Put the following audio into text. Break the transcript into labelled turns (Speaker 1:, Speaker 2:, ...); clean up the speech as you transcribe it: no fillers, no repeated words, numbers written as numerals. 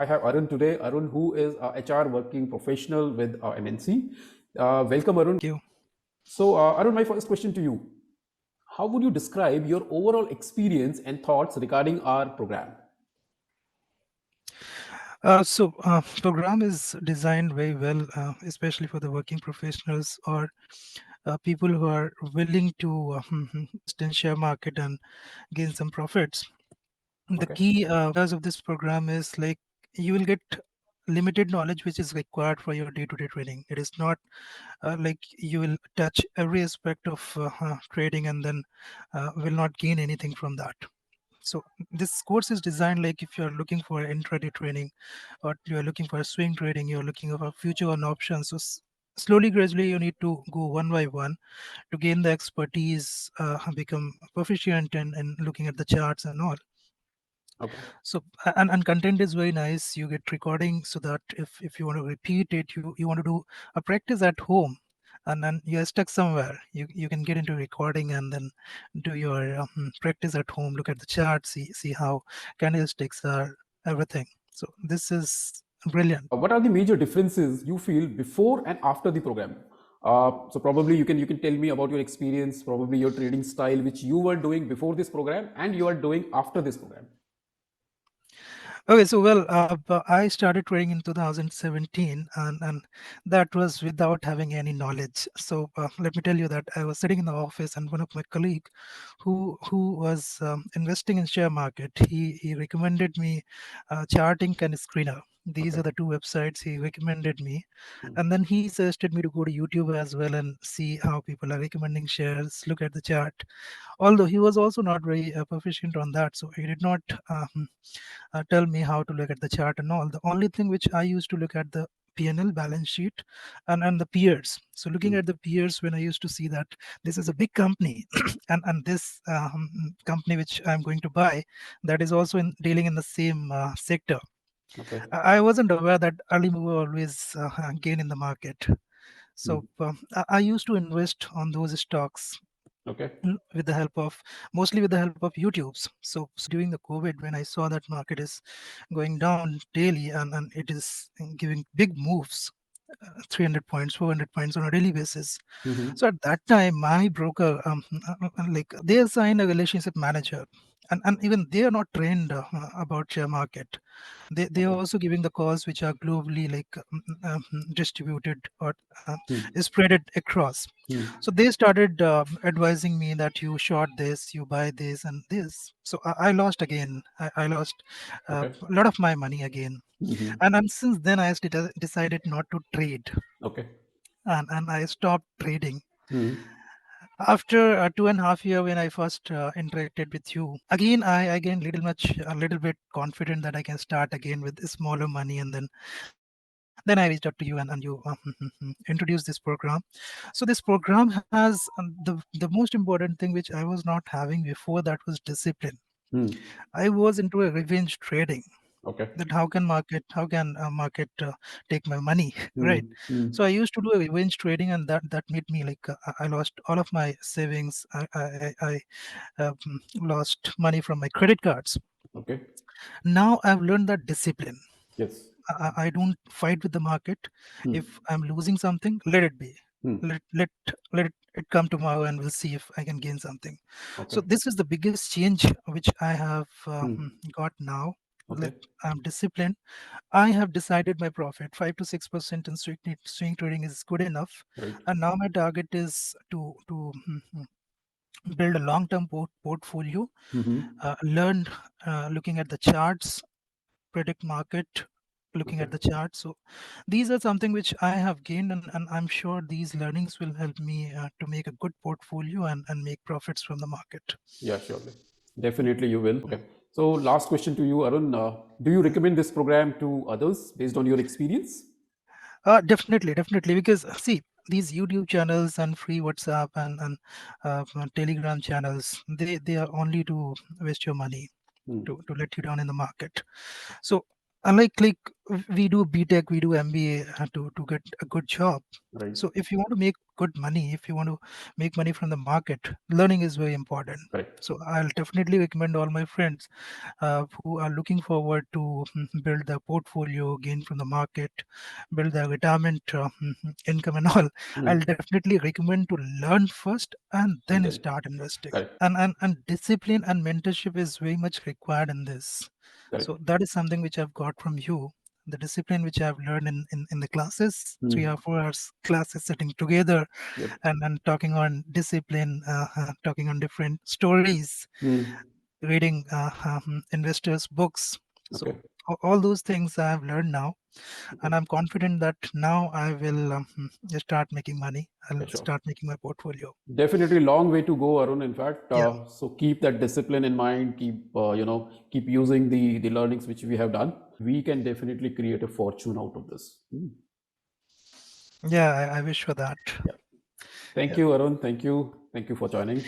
Speaker 1: I have Arun today. Arun, who is a HR working professional with MNC. Welcome, Arun.
Speaker 2: Thank you.
Speaker 1: So, Arun, my first question to you: how would you describe your overall experience and thoughts regarding our program?
Speaker 2: Program is designed very well, especially for the working professionals or people who are willing to invest in share market and gain some profits. The
Speaker 1: Okay.
Speaker 2: key of this program is like you will get limited knowledge which is required for your day-to-day trading. It is not like you will touch every aspect of trading and then will not gain anything from that. So this course is designed like if you're looking for intraday trading or you're looking for swing trading, you're looking for future on options. So slowly, gradually, you need to go one by one to gain the expertise, become proficient in looking at the charts and all.
Speaker 1: Okay.
Speaker 2: So and content is very nice. You get recording so that if you want to repeat it, you want to do a practice at home, and then you're stuck somewhere. You can get into recording and then do your practice at home. Look at the chart, see how candlesticks are, everything. So this is brilliant.
Speaker 1: What are the major differences you feel before and after the program? So probably you can tell me about your experience, probably your trading style, which you were doing before this program and you are doing after this program.
Speaker 2: Okay, so well, but I started trading in 2017, and that was without having any knowledge. So let me tell you that I was sitting in the office, and one of my colleague, who was investing in share market, he recommended me Charting and Screener. These
Speaker 1: Okay.
Speaker 2: are the two websites he recommended me,
Speaker 1: Hmm.
Speaker 2: and then he suggested me to go to YouTube as well and see how people are recommending shares, look at the chart. Although he was also not very proficient on that, so he did not tell me how to look at the chart and all. The only thing which I used to look at the P&L balance sheet and the peers. So looking
Speaker 1: Hmm.
Speaker 2: at the peers, when I used to see that this is a big company and this company which I'm going to buy, that is also dealing in the same sector.
Speaker 1: Okay.
Speaker 2: I wasn't aware that early mover always gain in the market.
Speaker 1: Hmm.
Speaker 2: So I used to invest on those stocks
Speaker 1: Okay.
Speaker 2: with the help of mostly with the help of YouTube's. So during the COVID, when I saw that market is going down daily and it is giving big moves, 300 points, 400 points on a daily basis.
Speaker 1: Hmm.
Speaker 2: So at that time, my broker, like they assign a relationship manager, and even they are not trained about share market. They are
Speaker 1: Okay.
Speaker 2: also giving the calls which are globally like distributed or
Speaker 1: Hmm.
Speaker 2: spread it across.
Speaker 1: Hmm.
Speaker 2: So they started advising me that you short this, you buy this and this. So I lost again. I lost
Speaker 1: Okay.
Speaker 2: a lot of my money again.
Speaker 1: Hmm.
Speaker 2: And since then I decided not to trade,
Speaker 1: Okay.
Speaker 2: and I stopped trading.
Speaker 1: Hmm.
Speaker 2: After 2.5 years when I first interacted with you, again I again a little bit confident that I can start again with smaller money, and then I reached out to you and you introduced this program. So this program has the most important thing which I was not having before, that was discipline.
Speaker 1: Hmm.
Speaker 2: I was into a revenge trading,
Speaker 1: Okay.
Speaker 2: that how can a market take my money
Speaker 1: Hmm.
Speaker 2: right.
Speaker 1: Hmm.
Speaker 2: So I used to do a revenge trading, and that made me like I lost all of my savings. I lost money from my credit cards.
Speaker 1: Okay.
Speaker 2: Now I've learned that discipline.
Speaker 1: Yes.
Speaker 2: I don't fight with the market.
Speaker 1: Hmm.
Speaker 2: If I'm losing something, let it be.
Speaker 1: Hmm.
Speaker 2: Let it come tomorrow, and we'll see if I can gain something.
Speaker 1: Okay.
Speaker 2: So this is the biggest change which I have
Speaker 1: Hmm.
Speaker 2: got now. Let
Speaker 1: Okay.
Speaker 2: I'm disciplined. I have decided my profit 5 to 6% in swing trading is good enough,
Speaker 1: Right.
Speaker 2: and now my target is to build a long-term portfolio.
Speaker 1: Hmm.
Speaker 2: Learn looking at the charts, predict market, looking
Speaker 1: Okay.
Speaker 2: at the chart. So these are something which I have gained, and I'm sure these learnings will help me to make a good portfolio and make profits from the market.
Speaker 1: Yeah, surely. Definitely you will. Okay. So last question to you, Arun. Do you recommend this program to others based on your experience?
Speaker 2: Definitely, because see, these YouTube channels and free WhatsApp and Telegram channels, they are only to waste your money,
Speaker 1: Hmm.
Speaker 2: to let you down in the market. So unlike we do BTech, we do MBA to get a good job.
Speaker 1: Right.
Speaker 2: So if you want to make good money, if you want to make money from the market, learning is very important.
Speaker 1: Correct.
Speaker 2: So I'll definitely recommend all my friends who are looking forward to build their portfolio, gain from the market, build their retirement income and all. I'll
Speaker 1: Mm.
Speaker 2: definitely recommend to learn first and
Speaker 1: And
Speaker 2: then
Speaker 1: then,
Speaker 2: start investing.
Speaker 1: correct.
Speaker 2: And discipline and mentorship is very much required in this.
Speaker 1: Correct.
Speaker 2: So that is something which I've got from you. The discipline which I've learned in the classes, 3 or 4 hours classes sitting together
Speaker 1: Yep.
Speaker 2: and talking on discipline, talking on different stories,
Speaker 1: Mm.
Speaker 2: reading investors' books.
Speaker 1: Okay.
Speaker 2: So all those things I have learned now,
Speaker 1: Okay.
Speaker 2: and I'm confident that now I will start making money. I'll
Speaker 1: Yeah, sure.
Speaker 2: start making my portfolio.
Speaker 1: Definitely long way to go, Arun. In fact,
Speaker 2: Yeah,
Speaker 1: so keep that discipline in mind. Keep keep using the learnings which we have done. We can definitely create a fortune out of this. Mm.
Speaker 2: yeah. I wish for that.
Speaker 1: Yeah. Thank
Speaker 2: Yeah,
Speaker 1: you, Arun. Thank you. Thank you for joining.